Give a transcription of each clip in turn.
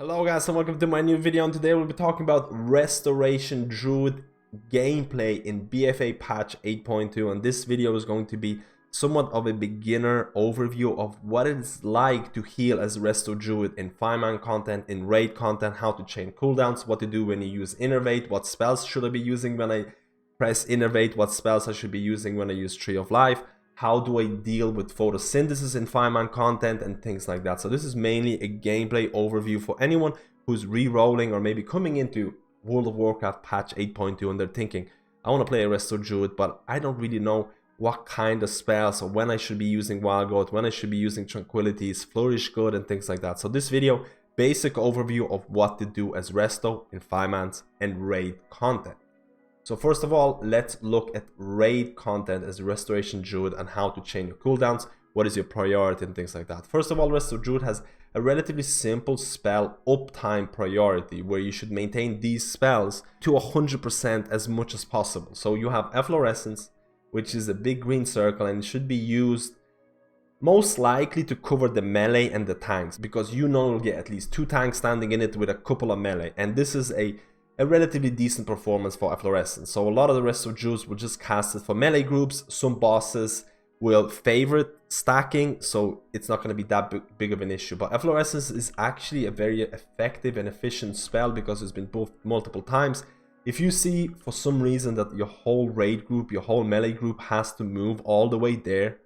Hello guys and welcome to my new video, and today we'll be talking about Restoration Druid gameplay in BfA Patch 8.2, and this video is going to be somewhat of a beginner overview of what it's like to heal as Resto Druid in 5-man content, in raid content, how to chain cooldowns, what to do when you use Innervate, what spells should I be using when I press Innervate, what spells I should be using when I use Tree of Life, how do I deal with photosynthesis in 5-man content and things like that. So this is mainly a gameplay overview for anyone who's re-rolling or maybe coming into World of Warcraft Patch 8.2 and they're thinking, I want to play a Resto Druid, but I don't really know what kind of spells or when I should be using Wild Growth, when I should be using Tranquility, is Flourish good and things like that. So this video, basic overview of what to do as Resto in 5-mans and raid content. So first of all, let's look at raid content as Restoration Druid and how to chain your cooldowns, what is your priority and things like that. First of all, Resto Druid has a relatively simple spell uptime priority where you should maintain these spells to 100% as much as possible. So you have Efflorescence, which is a big green circle, and it should be used most likely to cover the melee and the tanks, because you know you'll get at least 2 tanks standing in it with a couple of melee, and this is a relatively decent performance for Efflorescence. So a lot of the Resto Druids will just cast it for melee groups. Some bosses will favor stacking, so it's not going to be that big of an issue. But Efflorescence is actually a very effective and efficient spell because it's been buffed multiple times. If you see for some reason that your whole raid group, your whole melee group has to move all the way there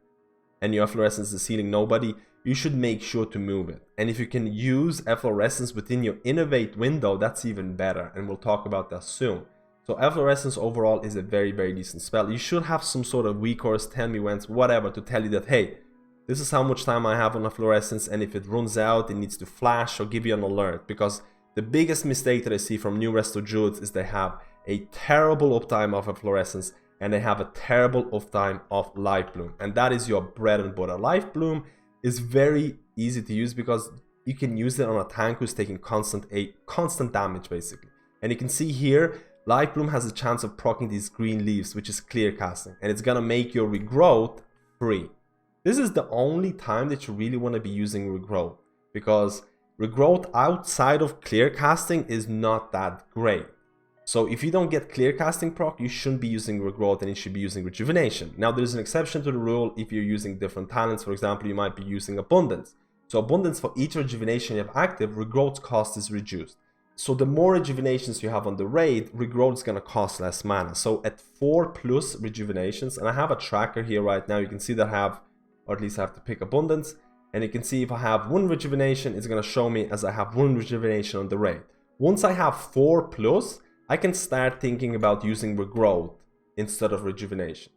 and your Efflorescence is healing nobody, you should make sure to move it. And if you can use Efflorescence within your Innovate window, that's even better, and we'll talk about that soon. So Efflorescence overall is a very decent spell. You should have some sort of recourse, tell me whence, whatever, to tell you that, hey, this is how much time I have on Efflorescence, and if it runs out, it needs to flash or give you an alert. Because the biggest mistake that I see from new Resto Druids is they have a terrible uptime of Efflorescence, and they have a terrible uptime of Life Bloom, and that is your bread and butter. Life Bloom is very easy to use because you can use it on a tank who's taking constant damage basically. And you can see here, Life Bloom has a chance of proccing these green leaves, which is clear casting, and it's gonna make your regrowth free. This is the only time that you really want to be using regrowth, because regrowth outside of clear casting is not that great. So if you don't get clear casting proc, you shouldn't be using regrowth and you should be using rejuvenation. Now there's an exception to the rule if you're using different talents. For example, you might be using abundance. So abundance, for each rejuvenation you have active, regrowth's cost is reduced. So the more rejuvenations you have on the raid, regrowth is going to cost less mana. So at 4+ rejuvenations, and I have a tracker here right now, you can see that I have, or at least I have to pick abundance, and you can see if I have 1 rejuvenation, it's going to show me as I have 1 rejuvenation on the raid. Once I have 4+, I can start thinking about using regrowth instead of rejuvenation,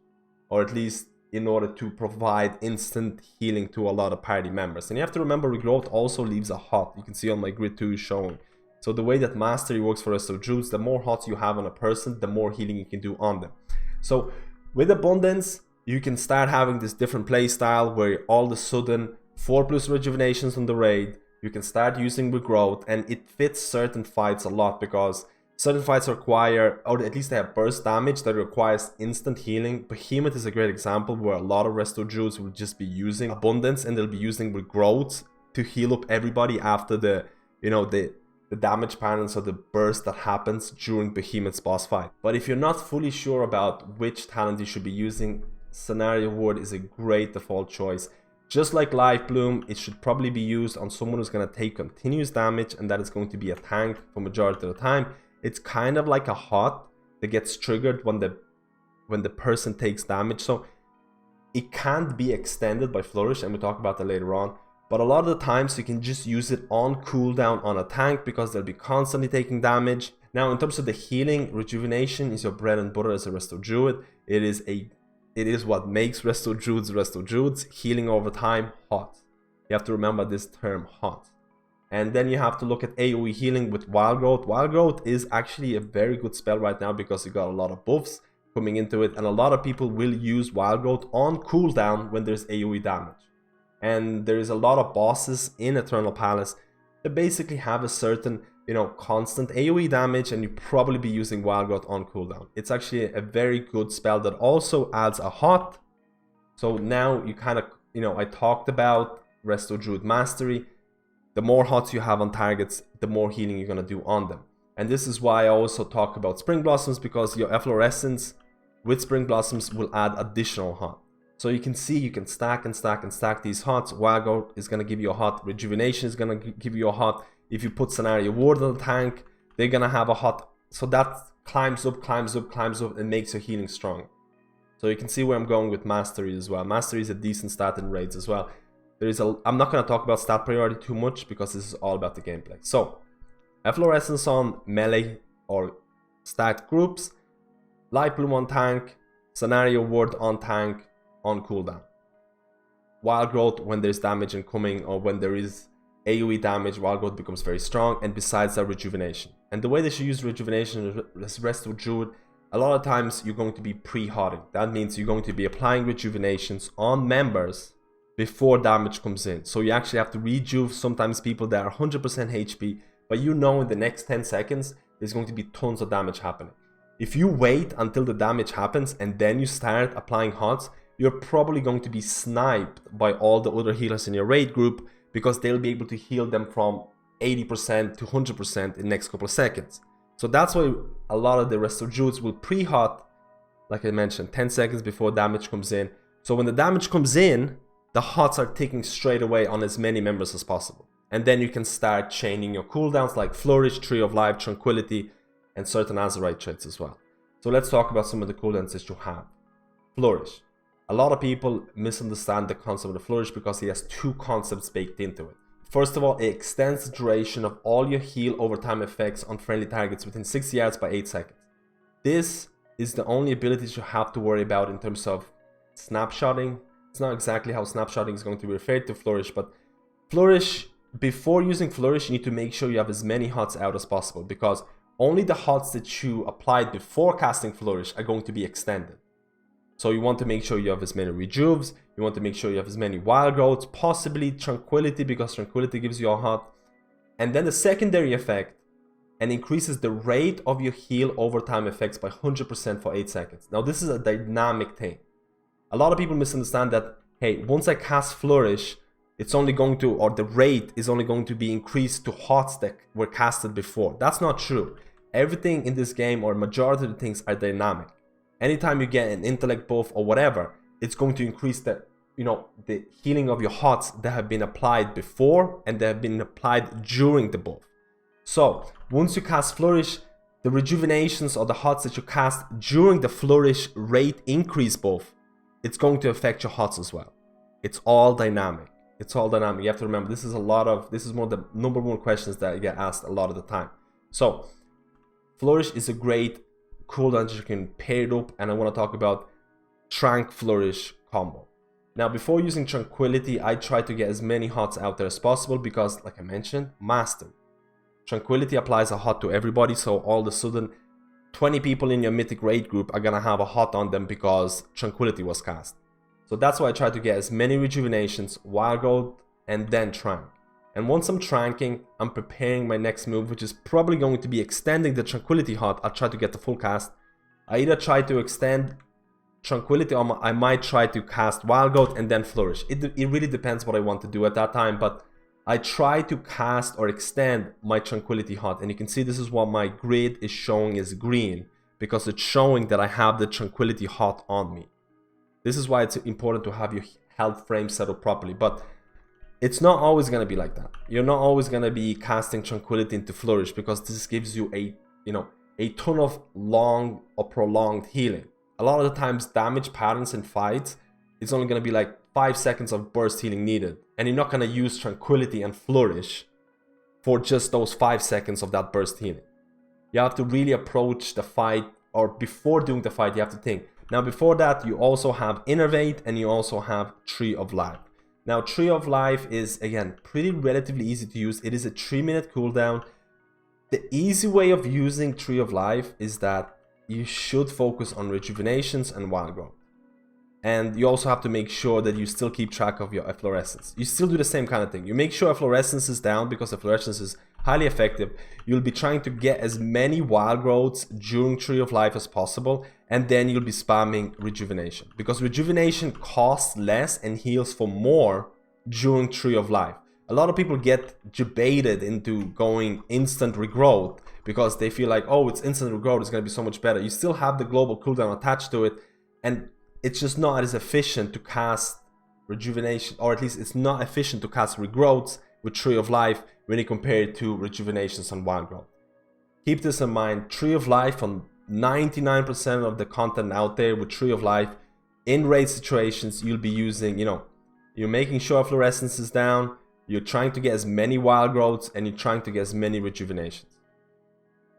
or at least in order to provide instant healing to a lot of party members. And you have to remember, regrowth also leaves a hot. You can see on my grid 2 is showing. So the way that Mastery works for Resto Druids, the more hots you have on a person, the more healing you can do on them. So with abundance, you can start having this different play style where all of a sudden 4+ rejuvenations on the raid, you can start using regrowth, and it fits certain fights a lot because certain fights require, or at least they have burst damage that requires instant healing. Behemoth is a great example where a lot of Resto Druids will just be using abundance and they'll be using regrowth to heal up everybody after the damage patterns or the burst that happens during Behemoth's boss fight. But if you're not fully sure about which talent you should be using, Scenario Ward is a great default choice. Just like Life Bloom, it should probably be used on someone who's going to take continuous damage, and that is going to be a tank for majority of the time. It's kind of like a hot that gets triggered when the person takes damage. So it can't be extended by Flourish, and we'll talk about that later on. But a lot of the times you can just use it on cooldown on a tank because they'll be constantly taking damage. Now in terms of the healing, rejuvenation is your bread and butter as a Resto Druid. It is what makes Resto Druids. Healing over time, hot. You have to remember this term, hot. And then you have to look at AoE healing with Wild Growth. Wild Growth is actually a very good spell right now because you got a lot of buffs coming into it, and a lot of people will use Wild Growth on cooldown when there's AoE damage. And there is a lot of bosses in Eternal Palace that basically have a certain, constant AoE damage, and you probably be using Wild Growth on cooldown. It's actually a very good spell that also adds a hot. So now you kind of, I talked about Resto Druid Mastery. the more HOTS you have on targets, the more healing you're going to do on them. And this is why I also talk about Spring Blossoms, because your Efflorescence with Spring Blossoms will add additional HOT. So you can see you can stack and stack and stack these HOTs. Wild Growth is going to give you a HOT. Rejuvenation is going to give you a HOT. If you put Scenario Ward on the tank, they're going to have a HOT. So that climbs up, climbs up, climbs up, and makes your healing strong. So you can see where I'm going with Masteries as well. Masteries is a decent stat in raids as well. I'm not going to talk about stat priority too much because this is all about the gameplay. So, Efflorescence on melee or stacked groups, Light Bloom on tank, Scenario Ward on tank, on cooldown. Wild Growth when there's damage incoming or when there is AoE damage, Wild Growth becomes very strong, and besides that, Rejuvenation. And the way they should use Rejuvenation is Resto Druid. A lot of times you're going to be pre-hotting. That means you're going to be applying Rejuvenations on members before damage comes in. So you actually have to rejuve sometimes people that are 100% HP, but you know in the next 10 seconds there's going to be tons of damage happening. If you wait until the damage happens and then you start applying HOTS, you're probably going to be sniped by all the other healers in your raid group, because they'll be able to heal them from 80% to 100% in the next couple of seconds. So that's why a lot of the Resto Druids will pre-hot, like I mentioned, 10 seconds before damage comes in. So when the damage comes in, the HOTS are ticking straight away on as many members as possible. And then you can start chaining your cooldowns like Flourish, Tree of Life, Tranquility, and certain Azeroth traits as well. So let's talk about some of the cooldowns that you have. Flourish. A lot of people misunderstand the concept of the Flourish because it has two concepts baked into it. First of all, it extends the duration of all your heal over time effects on friendly targets within 60 yards by 8 seconds. This is the only ability you have to worry about in terms of snapshotting. It's not exactly how snapshotting is going to be referred to Flourish, but Flourish, before using Flourish, you need to make sure you have as many HOTS out as possible, because only the HOTS that you applied before casting Flourish are going to be extended. So you want to make sure you have as many Rejuves, you want to make sure you have as many Wild Growths, possibly Tranquility, because Tranquility gives you a HOT. And then the secondary effect, and increases the rate of your heal over time effects by 100% for 8 seconds. Now this is a dynamic thing. A lot of people misunderstand that, hey, once I cast Flourish, it's only going to, or the rate is only going to be increased to HOTS that were casted before. That's not true. Everything in this game, or majority of the things, are dynamic. Anytime you get an intellect buff or whatever, it's going to increase the healing of your HOTS that have been applied before and that have been applied during the buff. So once you cast Flourish, the rejuvenations or the HOTS that you cast during the Flourish rate increase buff, it's going to affect your HOTS as well. It's all dynamic. It's all dynamic. You have to remember, this is one of the number one questions that I get asked a lot of the time. So Flourish is a great cooldown that you can pair it up, and I want to talk about Trank Flourish combo. Now before using Tranquility, I try to get as many HOTS out there as possible because, like I mentioned, Master. Tranquility applies a HOT to everybody, so all of a sudden 20 people in your mythic raid group are gonna have a HOT on them because Tranquility was cast. So that's why I try to get as many Rejuvenations, Wild Growth, and then Trank. And once I'm tranking, I'm preparing my next move, which is probably going to be extending the Tranquility HOT. I'll try to get the full cast. I either try to extend Tranquility or I might try to cast Wild Growth and then Flourish. It really depends what I want to do at that time, but I try to cast or extend my Tranquility HOT, and you can see this is what my grid is showing as green, because it's showing that I have the Tranquility HOT on me. This is why it's important to have your health frame set up properly, but it's not always going to be like that. You're not always going to be casting Tranquility into Flourish, because this gives you a ton of long or prolonged healing. A lot of the times damage patterns in fights, it's only going to be like 5 seconds of burst healing needed, and you're not going to use Tranquility and Flourish for just those 5 seconds of that burst healing. You have to really approach the fight, or before doing the fight you have to think. Now before that you also have Innervate and you also have Tree of Life. Now Tree of Life is, again, pretty relatively easy to use. It is a 3-minute cooldown. The easy way of using Tree of Life is that you should focus on Rejuvenations and Wild Growth. And you also have to make sure that you still keep track of your Efflorescence. You still do the same kind of thing. You make sure Efflorescence is down, because Efflorescence is highly effective. You'll be trying to get as many Wild Growths during Tree of Life as possible, and then you'll be spamming Rejuvenation, because Rejuvenation costs less and heals for more during Tree of Life. A lot of people get debated into going instant regrowth because they feel like, oh, it's instant regrowth, it's going to be so much better. You still have the global cooldown attached to it, and it's just not as efficient to cast rejuvenation, or at least it's not efficient to cast regrowths with Tree of Life when you compare it to rejuvenations on Wild Growth. Keep this in mind. Tree of Life on 99% of the content out there with Tree of Life, in raid situations, you'll be using, you're making sure fluorescence is down, you're trying to get as many wild growths, and you're trying to get as many rejuvenations.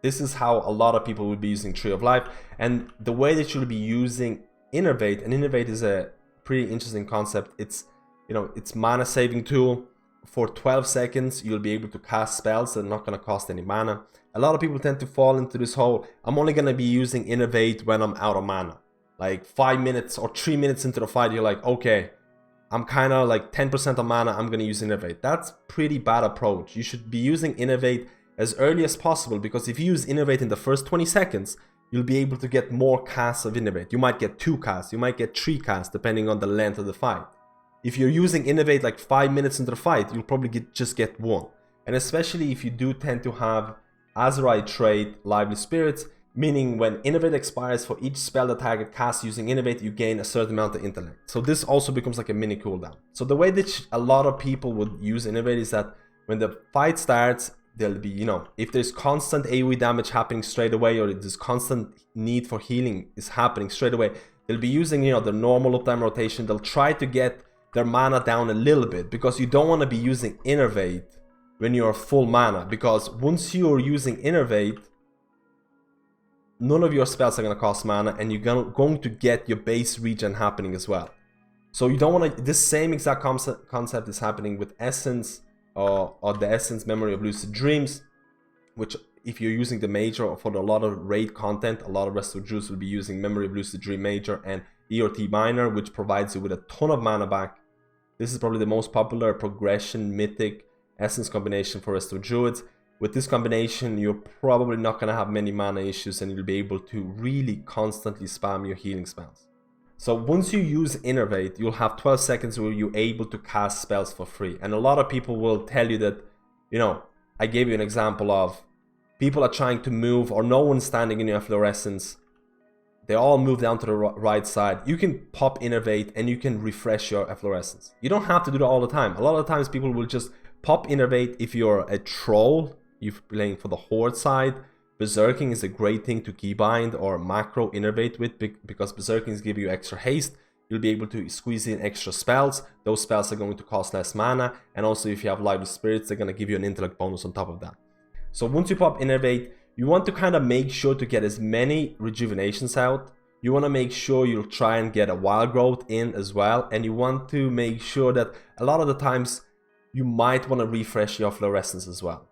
This is how a lot of people will be using Tree of Life, and the way that you'll be using Innervate, and Innervate is a pretty interesting concept. It's, it's mana saving tool. For 12 seconds, you'll be able to cast spells that are not going to cost any mana. A lot of people tend to fall into this whole, I'm only going to be using Innervate when I'm out of mana. Like 5 minutes or 3 minutes into the fight, you're like, okay, I'm kind of like 10% of mana, I'm going to use Innervate. That's pretty bad approach. You should be using Innervate as early as possible, because if you use Innervate in the first 20 seconds, you'll be able to get more casts of Innervate. You might get 2 casts, you might get 3 casts, depending on the length of the fight. If you're using Innervate like 5 minutes into the fight, you'll probably just get 1. And especially if you do tend to have Azeroth trait Lively Spirits, meaning when Innervate expires, for each spell the target casts using Innervate, you gain a certain amount of intellect. So this also becomes like a mini cooldown. So the way that a lot of people would use Innervate is that when the fight starts, there'll be, if there's constant AoE damage happening straight away, or this constant need for healing is happening straight away, they'll be using, the normal uptime rotation. They'll try to get their mana down a little bit, because you don't want to be using Innervate when you're full mana, because once you're using Innervate, none of your spells are going to cost mana, and you're going to get your base regen happening as well. So you don't want to, this same exact concept is happening with Essence, or the Essence Memory of Lucid Dreams, which if you're using the Major, or for a lot of raid content, a lot of Resto Druids will be using Memory of Lucid Dream Major and ERT Minor, which provides you with a ton of mana back. This is probably the most popular progression mythic Essence combination for Resto Druids. With this combination, you're probably not going to have many mana issues, and you'll be able to really constantly spam your healing spells. So once you use Innervate, you'll have 12 seconds where you're able to cast spells for free. And a lot of people will tell you that, I gave you an example of people are trying to move, or no one's standing in your fluorescence. They all move down to the right side. You can pop Innervate and you can refresh your efflorescence. You don't have to do that all the time. A lot of times people will just pop Innervate if you're a troll, you're playing for the Horde side. Berserking is a great thing to keybind or macro Innervate with, because Berserkings give you extra haste. You'll be able to squeeze in extra spells. Those spells are going to cost less mana, and also if you have Lively Spirits, they're going to give you an intellect bonus on top of that. So once you pop Innervate, you want to kind of make sure to get as many rejuvenations out. You want to make sure you'll try and get a wild growth in as well, and you want to make sure that a lot of the times you might want to refresh your fluorescence as well.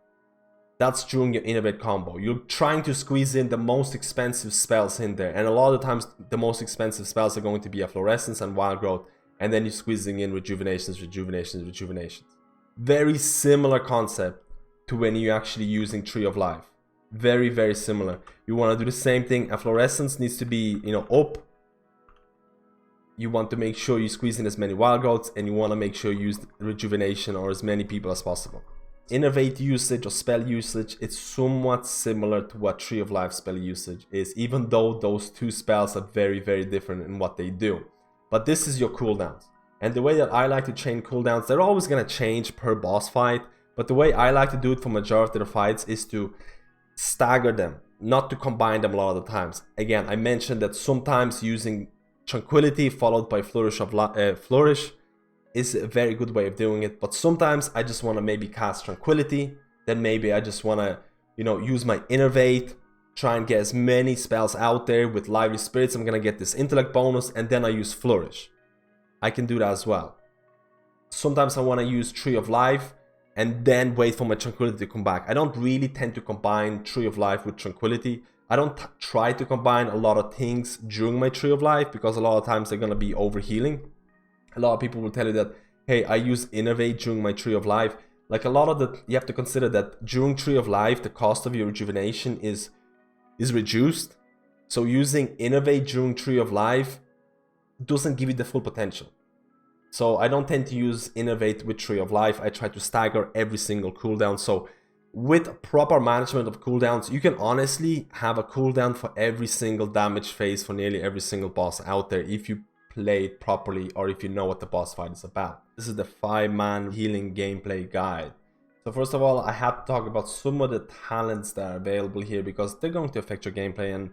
That's during your Innervate combo. You're trying to squeeze in the most expensive spells in there, and a lot of the times the most expensive spells are going to be a fluorescence and wild growth, and then you're squeezing in rejuvenations. Very similar concept to when you're actually using Tree of Life. Very, very similar. You want to do the same thing. A fluorescence needs to be, up. You want to make sure you squeeze in as many wild growths, and you want to make sure you use rejuvenation or as many people as possible. Innervate usage or spell usage, it's somewhat similar to what Tree of Life spell usage is, even though those two spells are very, very different in what they do. But this is your cooldowns. And the way that I like to chain cooldowns, they're always going to change per boss fight, but the way I like to do it for majority of the fights is to stagger them, not to combine them a lot of the times. Again, I mentioned that sometimes using Tranquility followed by Flourish is a very good way of doing it, but sometimes I just want to maybe cast Tranquility, then maybe I just want to, use my Innervate, try and get as many spells out there with Lively Spirits. I'm going to get this intellect bonus, and then I use Flourish. I can do that as well. Sometimes I want to use Tree of Life and then wait for my Tranquility to come back. I don't really tend to combine Tree of Life with Tranquility. I don't try to combine a lot of things during my Tree of Life, because a lot of times they're going to be overhealing. A lot of people will tell you that, hey, I use Innervate during my Tree of Life. Like, a lot of you have to consider that during Tree of Life, the cost of your rejuvenation is reduced. So using Innervate during Tree of Life doesn't give you the full potential. So I don't tend to use Innovate with Tree of Life. I try to stagger every single cooldown. So with proper management of cooldowns, you can honestly have a cooldown for every single damage phase for nearly every single boss out there if you play it properly or if you know what the boss fight is about. This is the 5-man healing gameplay guide. So first of all, I have to talk about some of the talents that are available here because they're going to affect your gameplay, and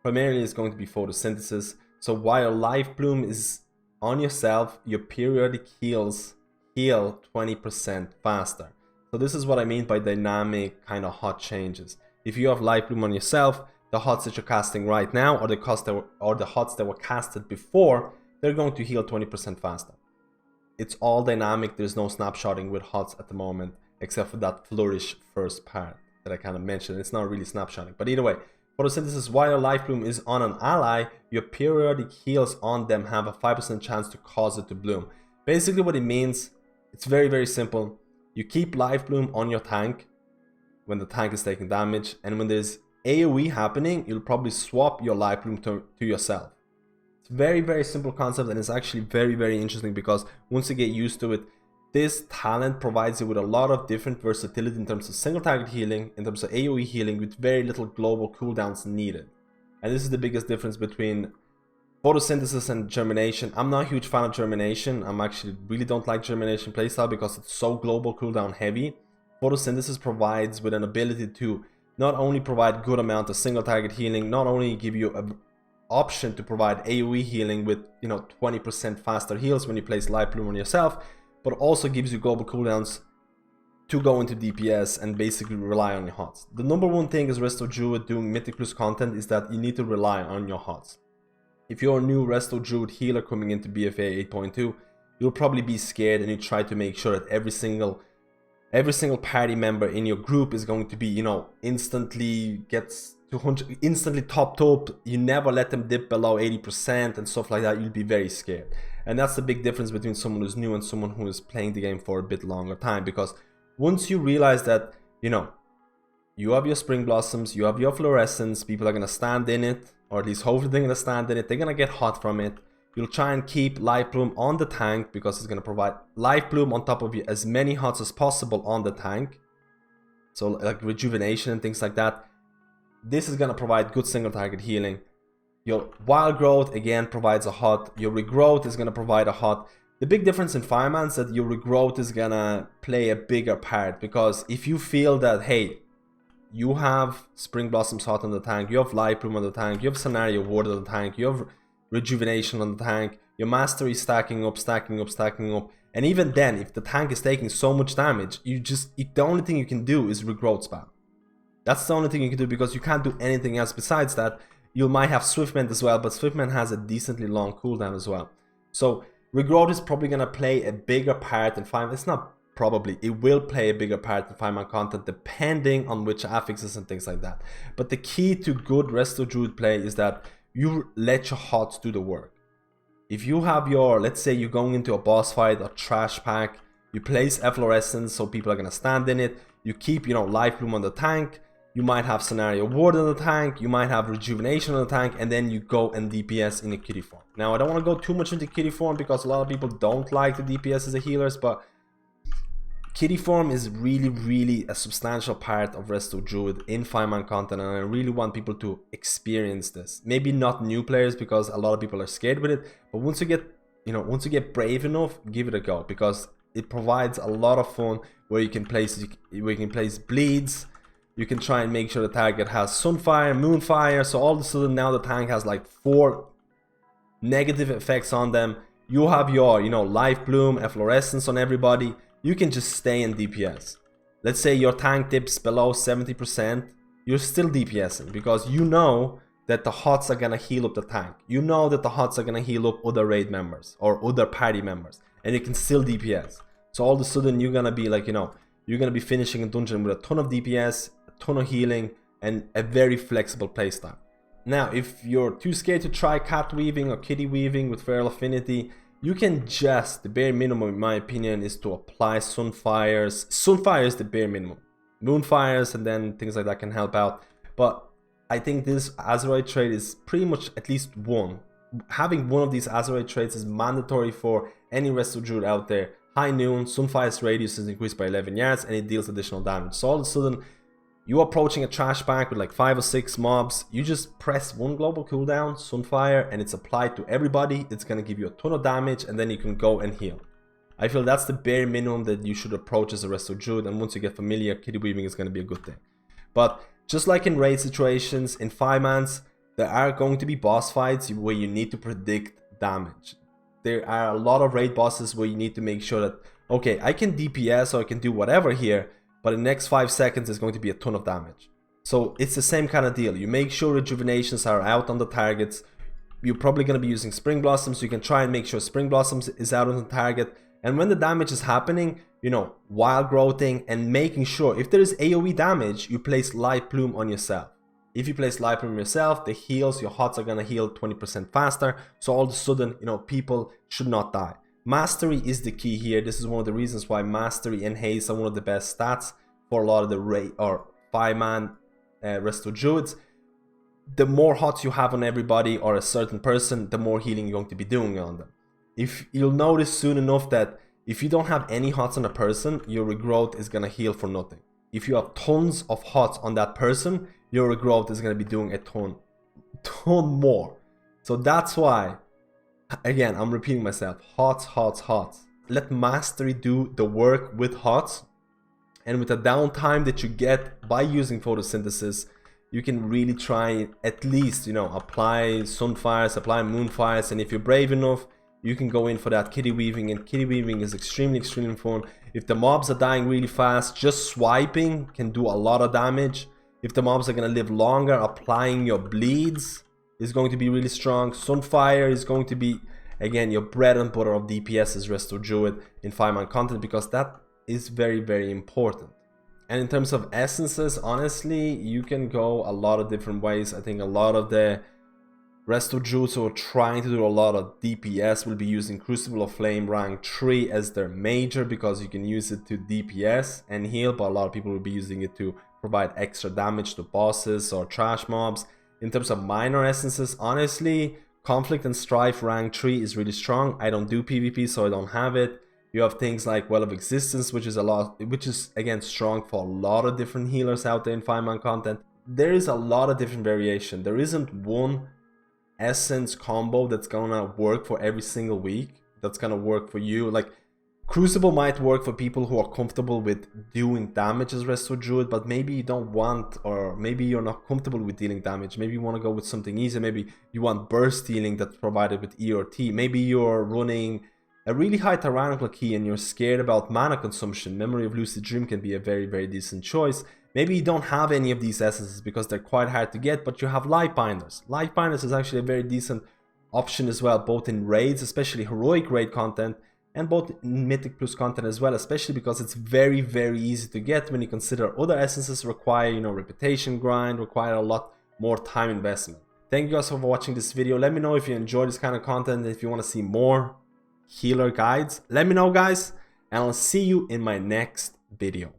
primarily it's going to be photosynthesis. So while Life Bloom is on yourself, your periodic heals heal 20% faster. So this is what I mean by dynamic kind of hot changes. If you have Life Bloom on yourself, the hots that you're casting right now or the hots that were casted before, they're going to heal 20% faster. It's all dynamic. There's no snapshotting with hots at the moment, except for that flourish first part that I kind of mentioned. It's not really snapshotting, but either way, photosynthesis, while Life Bloom is on an ally, your periodic heals on them have a 5% chance to cause it to bloom. Basically what it means, it's very, very simple. You keep Life Bloom on your tank when the tank is taking damage, and when there's AoE happening, you'll probably swap your Life Bloom to yourself. It's a very, very simple concept, and it's actually very, very interesting because once you get used to it, this talent provides you with a lot of different versatility in terms of single target healing, in terms of AoE healing with very little global cooldowns needed. And this is the biggest difference between photosynthesis and germination. I'm not a huge fan of germination. I'm actually really don't like germination playstyle because it's so global cooldown heavy. Photosynthesis provides with an ability to not only provide good amount of single target healing, not only give you an option to provide AoE healing with 20% faster heals when you place Life Bloom on yourself, but also gives you global cooldowns to go into DPS and basically rely on your HOTS. The number one thing as Resto Druid doing Mythiclus content is that you need to rely on your HOTS. If you're a new Resto Druid healer coming into BfA 8.2, you'll probably be scared and you try to make sure that every single party member in your group is going to be, instantly gets 200, instantly topped up. You never let them dip below 80% and stuff like that. You'll be very scared. And that's the big difference between someone who's new and someone who is playing the game for a bit longer time. Because once you realize that, you have your Spring Blossoms, you have your Fluorescence, people are going to stand in it, or at least hopefully they're going to stand in it, they're going to get hot from it. You'll try and keep Life Bloom on the tank because it's going to provide Life Bloom on top of you as many hots as possible on the tank. So like rejuvenation and things like that. This is going to provide good single target healing. Your Wild Growth again provides a hot. Your Regrowth is going to provide a hot. The big difference in Fireman is that your Regrowth is going to play a bigger part, because if you feel that, hey, you have Spring Blossoms hot on the tank, you have Life Bloom on the tank, you have Scenario Ward on the tank, you have Rejuvenation on the tank, your Mastery stacking up, and even then, if the tank is taking so much damage, the only thing you can do is Regrowth spam. That's the only thing you can do, because you can't do anything else besides that. You might have Swiftmend as well, but Swiftmend has a decently long cooldown as well. So Regrowth is probably going to play a bigger part in Fireman. It's not probably, it will play a bigger part in Fireman content depending on which affixes and things like that. But the key to good Resto Druid play is that you let your HOTS do the work. If you have your, let's say you're going into a boss fight or trash pack, you place Efflorescence so people are going to stand in it, you keep, Life Bloom on the tank, you might have Scenario Ward on the tank, you might have Rejuvenation on the tank, and then you go and DPS in a kitty form. Now, I don't want to go too much into kitty form because a lot of people don't like the DPS as a healers, but kitty form is really, really a substantial part of Resto Druid in 5-man content, and I really want people to experience this. Maybe not new players, because a lot of people are scared with it, but once you get brave enough, give it a go, because it provides a lot of fun where you can place bleeds. You can try and make sure the target has Sunfire, Moonfire, so all of a sudden now the tank has like 4 negative effects on them. You have your, Life Bloom, Efflorescence on everybody. You can just stay in DPS. Let's say your tank dips below 70%, you're still DPSing, because you know that the HOTS are gonna heal up the tank. You know that the HOTS are gonna heal up other raid members or other party members, and you can still DPS. So all of a sudden you're gonna be like, you're gonna be finishing a dungeon with a ton of DPS, ton of healing, and a very flexible playstyle. Now, if you're too scared to try cat weaving or kitty weaving with Feral Affinity, you can just, the bare minimum in my opinion is to apply Sunfires. Sunfire is the bare minimum. Moonfires and then things like that can help out. But I think this Azeroth trade is pretty much at least one having one of these Azeroth traits is mandatory for any Resto Druid out there. High Noon, Sunfire's radius is increased by 11 yards and it deals additional damage. So all of a sudden, you approaching a trash bank with like 5 or 6 mobs, you just press one global cooldown, Sunfire, and it's applied to everybody. It's going to give you a ton of damage and then you can go and heal. I feel that's the bare minimum that you should approach as a Resto Druid, and once you get familiar, kitty weaving is going to be a good thing. But just like in raid situations, in 5-mans, there are going to be boss fights where you need to predict damage. There are a lot of raid bosses where you need to make sure that, okay, I can DPS or I can do whatever here, but in the next 5 seconds there's going to be a ton of damage. So it's the same kind of deal. You make sure rejuvenations are out on the targets. You're probably going to be using Spring Blossoms, so you can try and make sure Spring Blossoms is out on the target. And when the damage is happening, you know, wild growthing and making sure if there is AoE damage, you place Light Plume on yourself. If you place Light Plume yourself, the heals, your HOTS are going to heal 20% faster. So all of a sudden, you know, people should not die. Mastery is the key here. This is one of the reasons why Mastery and Haste are one of the best stats for a lot of the raid or 5-man Resto Druids. The more HOTS you have on everybody or a certain person, the more healing you're going to be doing on them. If you'll notice soon enough that if you don't have any HOTS on a person, your regrowth is going to heal for nothing. If you have tons of HOTS on that person, your regrowth is going to be doing a ton more. So that's why, again, I'm repeating myself, HOTS, HOTS, HOTS. Let Mastery do the work with HOTS, and with the downtime that you get by using photosynthesis, you can really try at least, you know, apply Sunfires, apply Moonfires, and if you're brave enough, you can go in for that kitty weaving, and kitty weaving is extremely fun. If the mobs are dying really fast, just swiping can do a lot of damage. If the mobs are going to live longer, applying your bleeds is going to be really strong. Sunfire is going to be, again, your bread and butter of DPS as Resto Druid in 5-man content, because that is very important. And in terms of essences, honestly, you can go a lot of different ways. I think a lot of the Resto Druids who are trying to do a lot of DPS will be using Crucible of Flame rank 3 as their major, because you can use it to DPS and heal, but a lot of people will be using it to provide extra damage to bosses or trash mobs. In terms of minor essences, honestly, Conflict and Strife rank 3 is really strong. I don't do PvP, so I don't have it. You have things like Well of Existence, which is again strong for a lot of different healers out there in 5-man content. There is a lot of different variation. There isn't one essence combo that's gonna work for every single week, that's gonna work for you. Like Crucible might work for people who are comfortable with doing damage as Resto Druid, but maybe you don't want, or maybe you're not comfortable with dealing damage. Maybe you want to go with something easier. Maybe you want burst healing that's provided with E or T. Maybe you're running a really high tyrannical key and you're scared about mana consumption. Memory of Lucid Dream can be a very decent choice. Maybe you don't have any of these essences because they're quite hard to get, but you have Lightbinders. Lightbinders is actually a very decent option as well, both in raids, especially heroic raid content, and both in Mythic Plus content as well, especially because it's very easy to get when you consider other essences require, you know, reputation grind, require a lot more time investment. Thank you guys for watching this video. Let me know if you enjoy this kind of content, if you want to see more healer guides. Let me know, guys, and I'll see you in my next video.